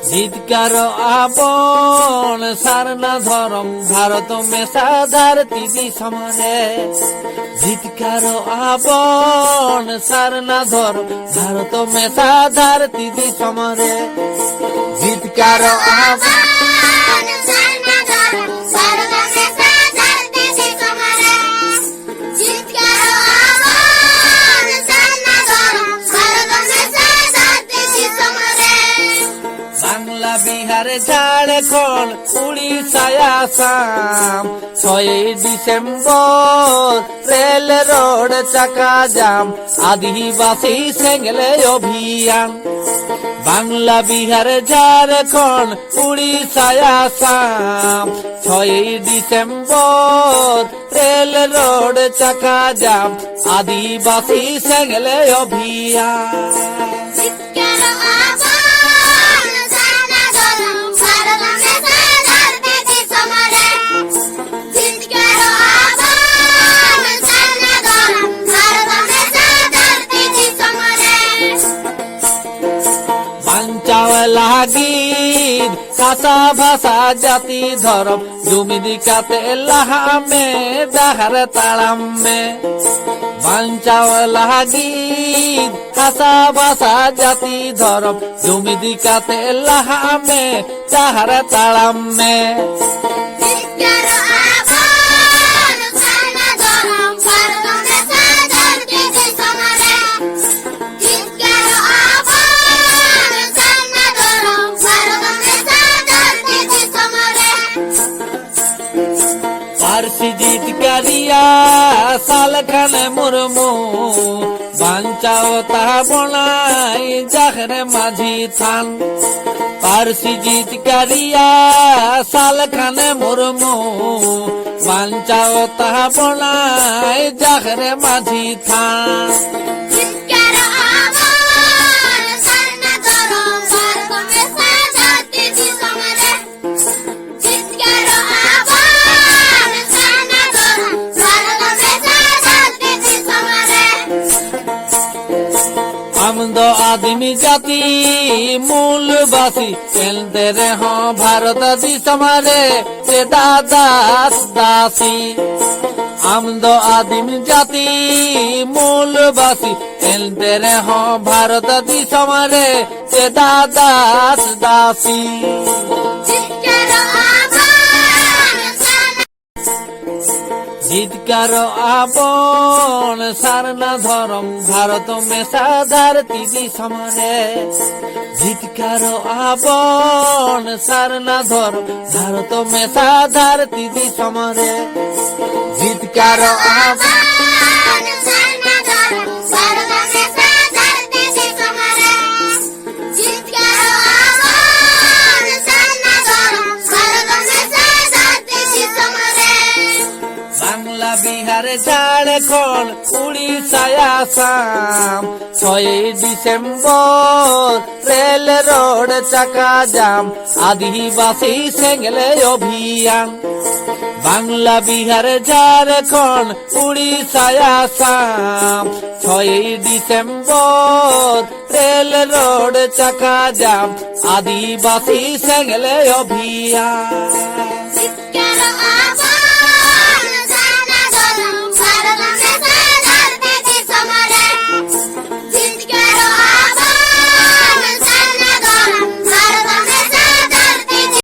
জিতকার আপন সারনা ধরম ভারত মেশা ধরতি বিষমরে। জিতকার আপন সারনা ধরম ভারত মেশা ধরতি বিষমরে। জিতকার আপন Bangla Bihar Jharkhand Orissa Assam 6 December rail road চাকা জাম আদিবাসী সেঙ্গলে অভিযান। Bangla Bihar Jharkhand Orissa Assam 6 December rail road চাকা জাম আদিবাসী সেঙ্গলে অভিযান। লাগীর ভাষা ভাষা জাতি ধরম জমি দিকাতে লাহামে ডাহার তাড়ামে। বাঞ্চাও লাগীর ভাষা ভাষা জাতি ধরম জমি দিকাতে লাহামে ডাহার তাড়ামে। জিতকারিয়া সালখান মুরমু বাঞ্চাও তাহা বনাই জাখরে মাঝি থান। পারসি জিতকারিয়া সালখান মুরমু বাঞ্চাও তাহা বনাই জাখরে মাঝি থান। আমদ আদিমি জাতি মূলবাসী চলতে রে ভারত দিশমারে সে দাদাস দাসী। আমদ আদিমি জাতি মূলবাসী চলতে রে ভারত দিশমারে সে দাদাস দাসী। জিতকার আপন সারনা ধরম ভারত মেশা ধরতি বিষমরে। জিতকার আপন সারনা ধরম ভারত মেশা ধরতি বিষমরে। জিতকার আপন Bangla Bihar Jharkhand Orissa Assam 6 December rail road চাকা জাম আদিবাসী সেঙ্গলে অভিযান। Bangla Bihar Jharkhand Orissa Assam 6 December rail road চাকা জাম আদিবাসী সেঙ্গলে অভিযান।